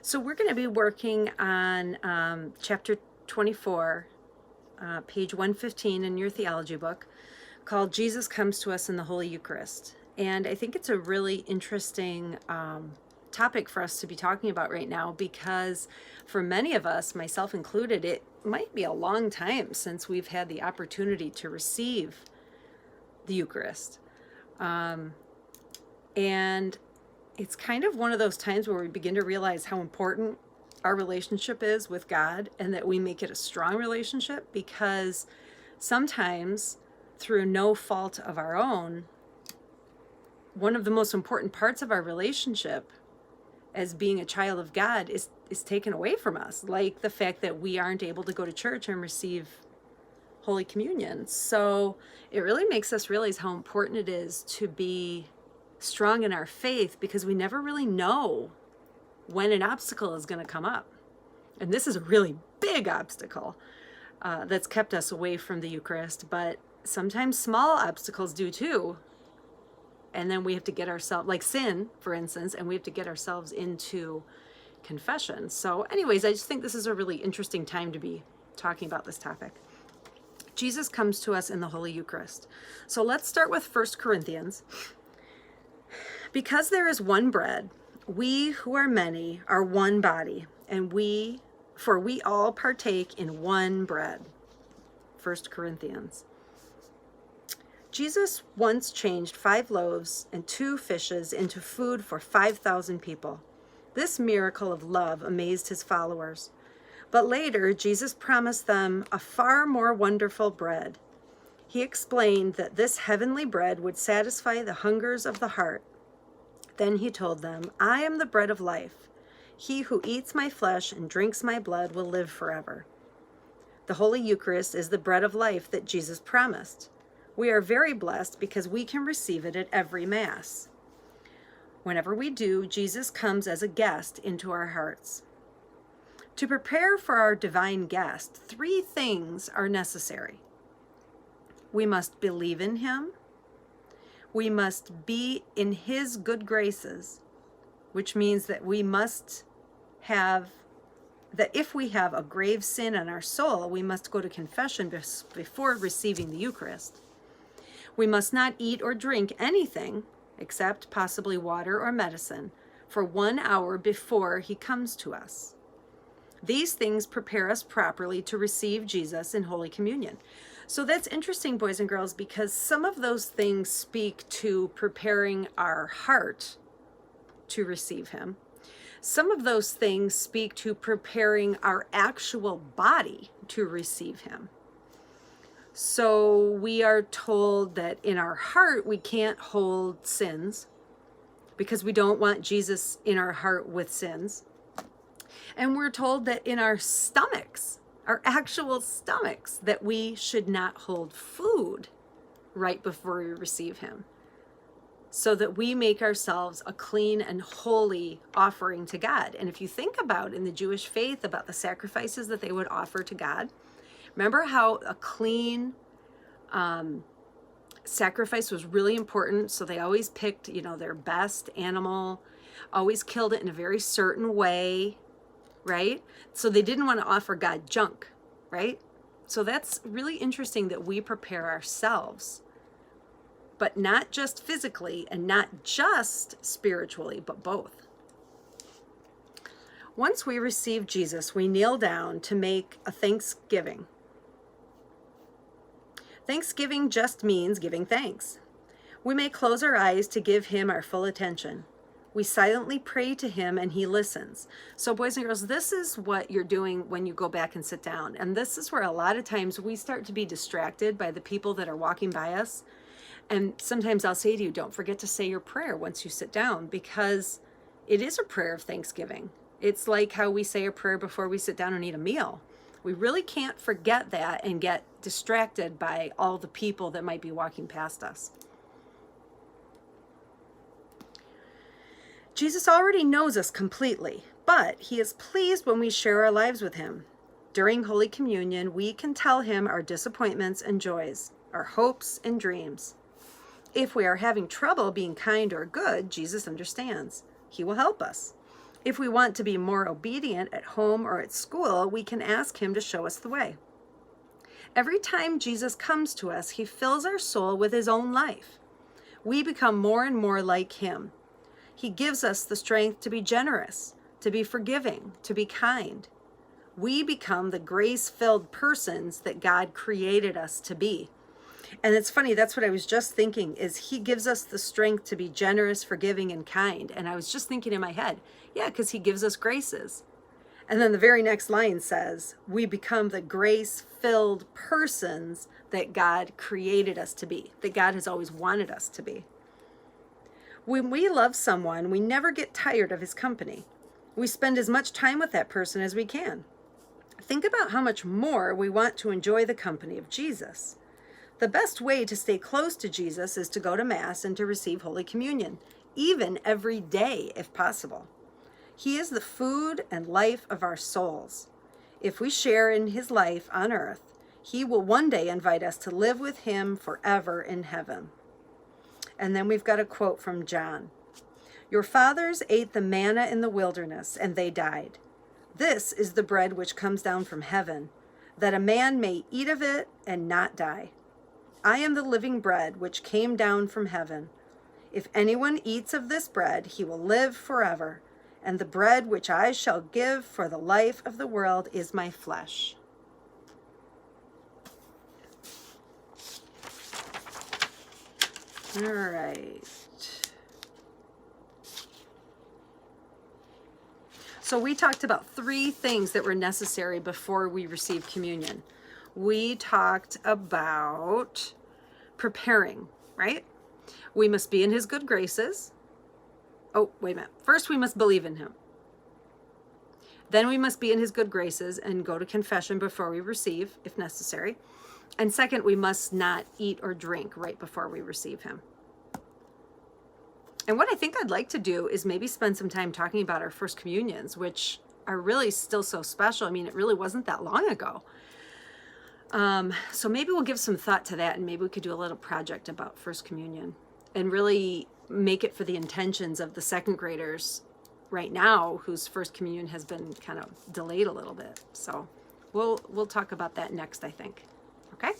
So we're going to be working on chapter 24, page 115 in your theology book, called Jesus Comes to Us in the Holy Eucharist. And I think it's a really interesting topic for us to be talking about right now, because for many of us, myself included, it might be a long time since we've had the opportunity to receive the Eucharist. And it's kind of one of those times where we begin to realize how important our relationship is with God, and that we make it a strong relationship, because sometimes, through no fault of our own, one of the most important parts of our relationship as being a child of God is taken away from us, like the fact that we aren't able to go to church and receive Holy Communion. So it really makes us realize how important it is to be strong in our faith, because we never really know when an obstacle is going to come up. And this is a really big obstacle that's kept us away from the Eucharist, but sometimes small obstacles do too. And then we have to get ourselves, like sin, for instance, and we have to get ourselves into confession. So anyways, I just think this is a really interesting time to be talking about this topic. Jesus comes to us in the Holy Eucharist. So let's start with 1 Corinthians. Because there is one bread, we who are many are one body, and we all partake in one bread. 1 Corinthians. Jesus once changed 5 loaves and 2 fishes into food for 5,000 people. This miracle of love amazed his followers. But later, Jesus promised them a far more wonderful bread. He explained that this heavenly bread would satisfy the hungers of the heart. Then he told them, "I am the bread of life. He who eats my flesh and drinks my blood will live forever." The Holy Eucharist is the bread of life that Jesus promised. We are very blessed because we can receive it at every Mass. Whenever we do, Jesus comes as a guest into our hearts. To prepare for our divine guest, 3 things are necessary. We must believe in him. We must be in his good graces, which means that if we have a grave sin in our soul, we must go to confession before receiving the Eucharist. We must not eat or drink anything, except possibly water or medicine, for 1 hour before he comes to us. These things prepare us properly to receive Jesus in Holy Communion. So that's interesting, boys and girls, because some of those things speak to preparing our heart to receive him. Some of those things speak to preparing our actual body to receive him. So we are told that in our heart we can't hold sins, because we don't want Jesus in our heart with sins. And we're told that in our stomachs, our actual stomachs, that we should not hold food right before we receive him, so that we make ourselves a clean and holy offering to God. And if you think about in the Jewish faith about the sacrifices that they would offer to God, remember how a clean sacrifice was really important. So they always picked, their best animal, always killed it in a very certain way, right? So they didn't want to offer God junk, right? So that's really interesting that we prepare ourselves, but not just physically and not just spiritually, but both. Once we receive Jesus, we kneel down to make a thanksgiving. Thanksgiving just means giving thanks. We may close our eyes to give him our full attention. We silently pray to him and he listens. So boys and girls, this is what you're doing when you go back and sit down. And this is where a lot of times we start to be distracted by the people that are walking by us. And sometimes I'll say to you, don't forget to say your prayer once you sit down, because it is a prayer of thanksgiving. It's like how we say a prayer before we sit down and eat a meal. We really can't forget that and get distracted by all the people that might be walking past us. Jesus already knows us completely, but he is pleased when we share our lives with him. During Holy Communion, we can tell him our disappointments and joys, our hopes and dreams. If we are having trouble being kind or good, Jesus understands. He will help us. If we want to be more obedient at home or at school, we can ask him to show us the way. Every time Jesus comes to us, he fills our soul with his own life. We become more and more like him. He gives us the strength to be generous, to be forgiving, to be kind. We become the grace-filled persons that God created us to be. And it's funny, that's what I was just thinking, is he gives us the strength to be generous, forgiving, and kind. And I was just thinking in my head, yeah, because he gives us graces. And then the very next line says, we become the grace-filled persons that God created us to be, that God has always wanted us to be. When we love someone, we never get tired of his company. We spend as much time with that person as we can. Think about how much more we want to enjoy the company of Jesus. The best way to stay close to Jesus is to go to Mass and to receive Holy Communion, even every day if possible. He is the food and life of our souls. If we share in his life on earth, he will one day invite us to live with him forever in heaven. And then we've got a quote from John. Your fathers ate the manna in the wilderness, and they died. This is the bread which comes down from heaven, that a man may eat of it and not die. I am the living bread which came down from heaven. If anyone eats of this bread, he will live forever. And the bread which I shall give for the life of the world is my flesh. All right. So we talked about 3 things that were necessary before we received communion. We talked about preparing, right? We must be in his good graces. Oh, wait a minute. First, we must believe in him. Then we must be in his good graces and go to confession before we receive, if necessary. And second, we must not eat or drink right before we receive him. And what I think I'd like to do is maybe spend some time talking about our first communions, which are really still so special. I mean, it really wasn't that long ago. So maybe we'll give some thought to that, and maybe we could do a little project about First Communion and really make it for the intentions of the second graders right now, whose First Communion has been kind of delayed a little bit. So we'll talk about that next, I think. Okay?